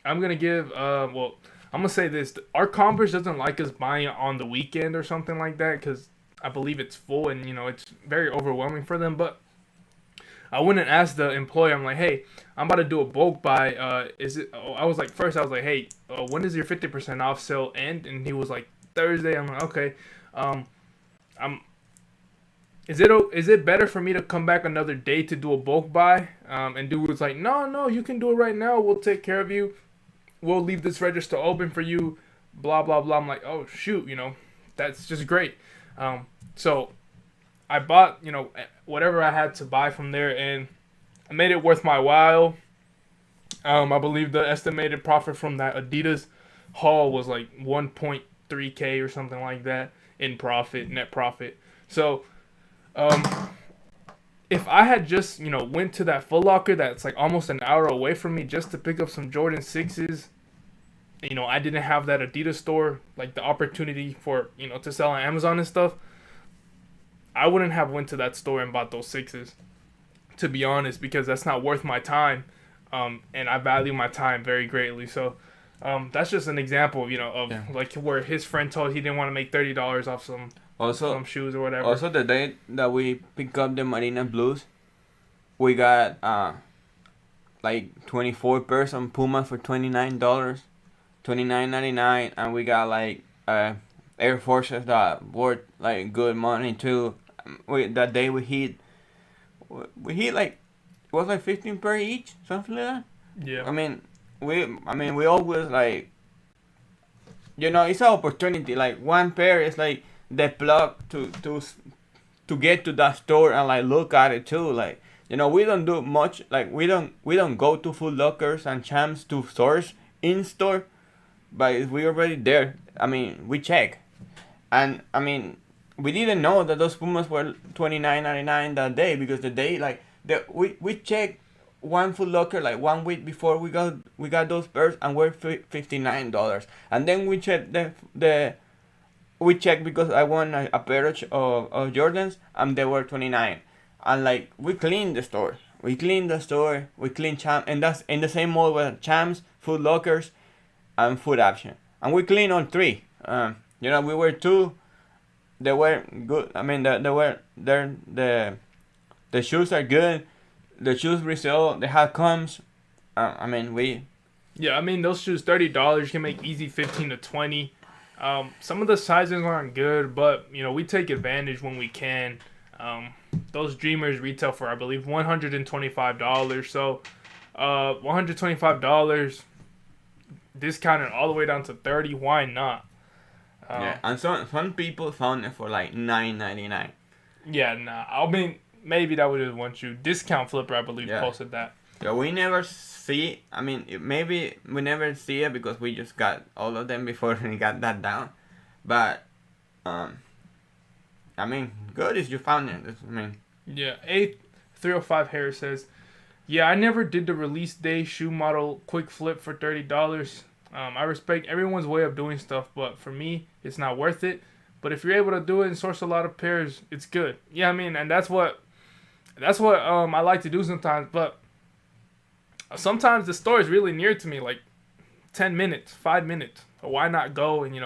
I'm going to give, I'm going to say this. Our Converse doesn't like us buying on the weekend or something like that because I believe it's full and, it's very overwhelming for them. But I went and asked the employee, I'm like, hey, I'm about to do a bulk buy. I was like, hey, when does your 50% off sale end? And he was like, Thursday. I'm like, okay. Is it better for me to come back another day to do a bulk buy? And dude was like, no, you can do it right now. We'll take care of you. We'll leave this register open for you. Blah, blah, blah. I'm like, oh, shoot, that's just great. So I bought, whatever I had to buy from there, and I made it worth my while. I believe the estimated profit from that Adidas haul was like 1.3K or something like that in profit, net profit. So, um, if I had just, went to that Foot Locker that's like almost an hour away from me just to pick up some Jordan 6s, I didn't have that Adidas store, like the opportunity for, to sell on Amazon and stuff, I wouldn't have went to that store and bought those 6s, to be honest, because that's not worth my time. And I value my time very greatly. So, that's just an example, of like where his friend told he didn't want to make $30 off some shoes or whatever. Also, the day that we pick up the Marina Blues, we got like 24 pairs on Puma for $29, $29.99, and we got like Air Forces that worth like good money too. That day we hit like, it was like 15 per each, something like that. Yeah. I mean, we always like, it's an opportunity. Like one pair is like the plug to get to that store and like look at it too. Like, we don't do much. Like we don't go to Foot Lockers and Champs to source in store, but if we already there, I mean, we check, and I mean, we didn't know that those Pumas were $29.99 that day, because the day like. We checked one Foot Locker like 1 week before we got those pairs, and we're $59, and then we checked we checked because I won a pair of Jordans, and they were $29, and like we cleaned the store, we cleaned Champs, and that's in the same mall with Champs, Foot Lockers, and Foot Action, and we cleaned all three. We were two. They were good. I mean, the shoes are good. The shoes resell. They have comes. Yeah, I mean those shoes $30. You can make easy 15 to 20. Some of the sizes aren't good, but we take advantage when we can. Those Dreamers retail for, I believe, $125. So, $125 discounted all the way down to $30. Why not? Yeah, and some people found it for like $9.99. Yeah, nah. I mean, maybe that was just one shoe. Discount Flipper, I believe, posted that. Yeah, we never see. I mean, maybe we never see it because we just got all of them before we got that down. But, I mean, good if you found it. Yeah, 8305 Harris says, yeah, I never did the release day shoe model quick flip for $30. I respect everyone's way of doing stuff, but for me, it's not worth it. But if you're able to do it and source a lot of pairs, it's good. Yeah, I mean, and that's what I like to do sometimes. But sometimes the store is really near to me, like 10 minutes, 5 minutes. So why not go and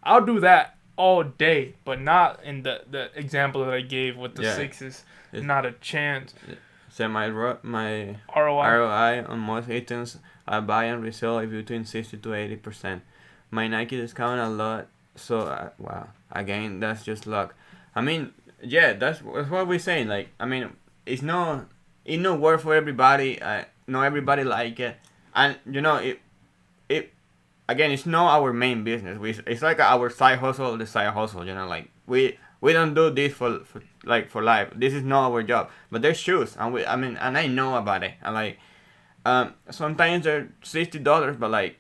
I'll do that all day, but not in the example that I gave with the 6s. Not a chance. So my ROI on most items I buy and resell is between 60 to 80%. My Nike discount a lot, so wow. Again, that's just luck. I mean, yeah, that's what we're saying. Like, I mean, it's no work for everybody. Not everybody like it, and it again, it's not our main business. It's like our side hustle. The side hustle, like we don't do this for life. This is not our job. But there's shoes, and I know about it. And like, sometimes they're $60, but like,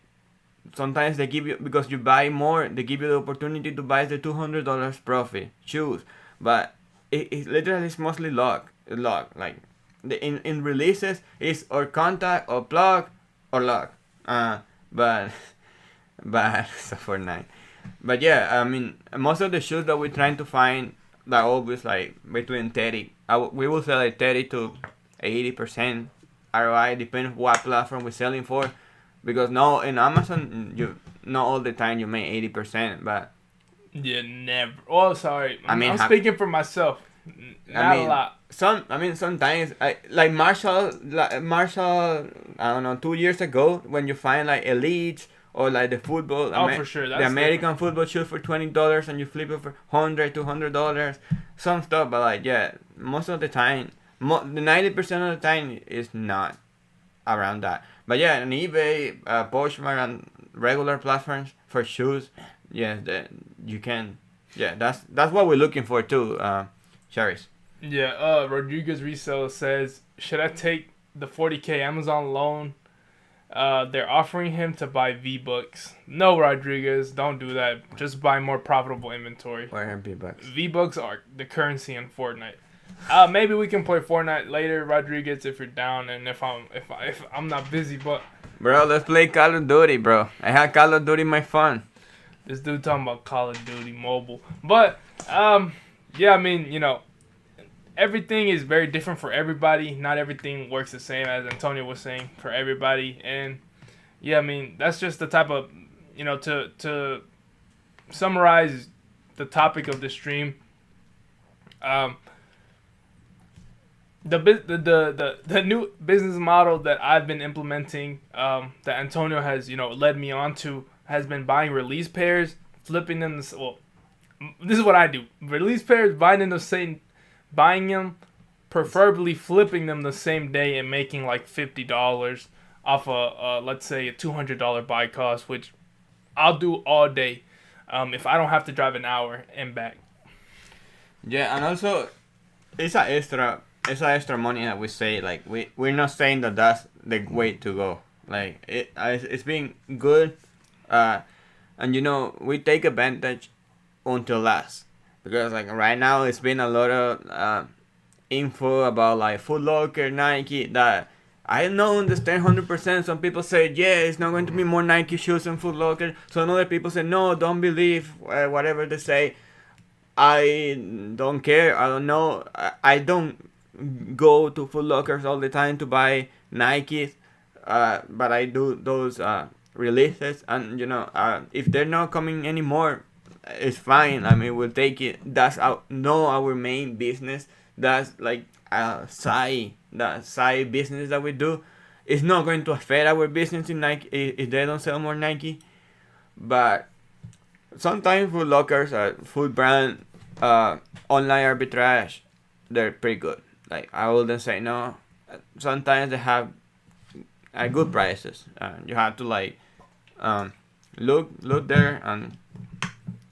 sometimes they give you, because you buy more, they give you the opportunity to buy the $200 profit shoes. But it literally is mostly luck. Like, in releases, it's or contact or plug or luck. But so for 9. But yeah, I mean, most of the shoes that we're trying to find are always like between 30. We will sell like 30 to 80% ROI, depending what platform we're selling for. Because no, in Amazon, not all the time you make 80%, but yeah, never. Oh, sorry. I'm speaking for myself. Not a lot. Sometimes like Marshall. I don't know. 2 years ago, when you find like Elites or like the football. For sure. That's the American football shoes for $20 and you flip it for $100, $200, some stuff. But like, yeah, most of the time, the 90% of the time is not around that. But yeah, on eBay, Poshmark, and regular platforms for shoes, yes, you can Yeah, that's what we're looking for too, Charis. Yeah, Rodriguez Resale says, should I take the 40K Amazon loan? They're offering him to buy V-Bucks. No, Rodriguez, don't do that. Just buy more profitable inventory. Or V-Bucks. V-Bucks are the currency in Fortnite. Maybe we can play Fortnite later, Rodriguez, if you're down and if I'm not busy. But bro, let's play Call of Duty, bro. I had Call of Duty my fun. This dude talking about Call of Duty mobile. But yeah, I mean, everything is very different for everybody. Not everything works the same, as Antonio was saying, for everybody. And yeah, I mean, that's just the type of, to summarize the topic of the stream. The new business model that I've been implementing, that Antonio has led me on to, has been buying release pairs, flipping them. This is what I do: release pairs, buying them, preferably flipping them the same day and making like $50 off let's say a $200 buy cost, which I'll do all day, if I don't have to drive an hour and back. Yeah, and also it's a extra money that we say. Like we're not saying that that's the way to go. Like it's been good, and we take advantage until last, because like right now it's been a lot of info about like Foot Locker, Nike, that I don't understand 100%. Some people say, yeah, it's not going to be more Nike shoes in Foot Locker. Some other people say, no, don't believe whatever they say. I don't care. I don't know. I don't go to Foot Lockers all the time to buy Nikes, but I do those releases, and if they're not coming anymore, it's fine. I mean, we'll take it. That's our main business. That's like side business that we do. It's not going to affect our business in Nike if they don't sell more Nike. But sometimes Foot Lockers, food brand, online arbitrage, they're pretty good. Like I wouldn't say no. Sometimes they have good prices. You have to look there, and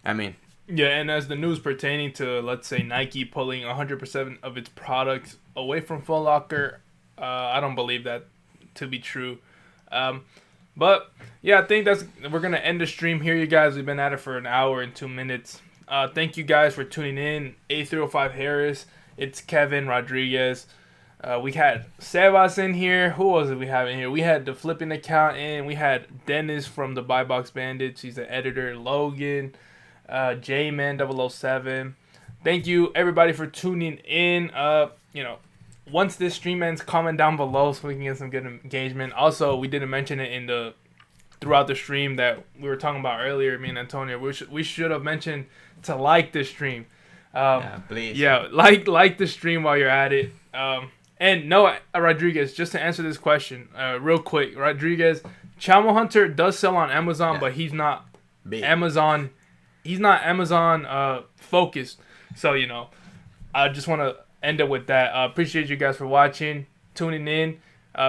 I mean. Yeah, and as the news pertaining to, let's say, Nike pulling 100% of its products away from Foot Locker, I don't believe that to be true. But yeah, I think we're gonna end the stream here, you guys. We've been at it for an hour and 2 minutes. Thank you guys for tuning in. A305 Harris. It's Kevin Rodriguez. We had Sebas in here. Who was it we have in here? We had the Flipping Account in. We had Dennis from the Buy Box Bandits. He's the editor. Logan. J-Man007. Thank you everybody for tuning in. Once this stream ends, comment down below so we can get some good engagement. Also, we didn't mention it throughout the stream that we were talking about earlier, me and Antonio. We should have mentioned to like the stream. Yeah, please. Yeah, like the stream while you're at it. And no, Rodriguez, just to answer this question, real quick, Rodriguez, Chamo Hunter does sell on Amazon, but he's not big. Amazon. He's not Amazon focused. So, I just want to end it with that. Appreciate you guys for watching, tuning in.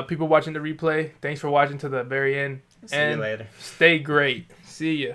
People watching the replay, thanks for watching to the very end. See you later. Stay great. See ya.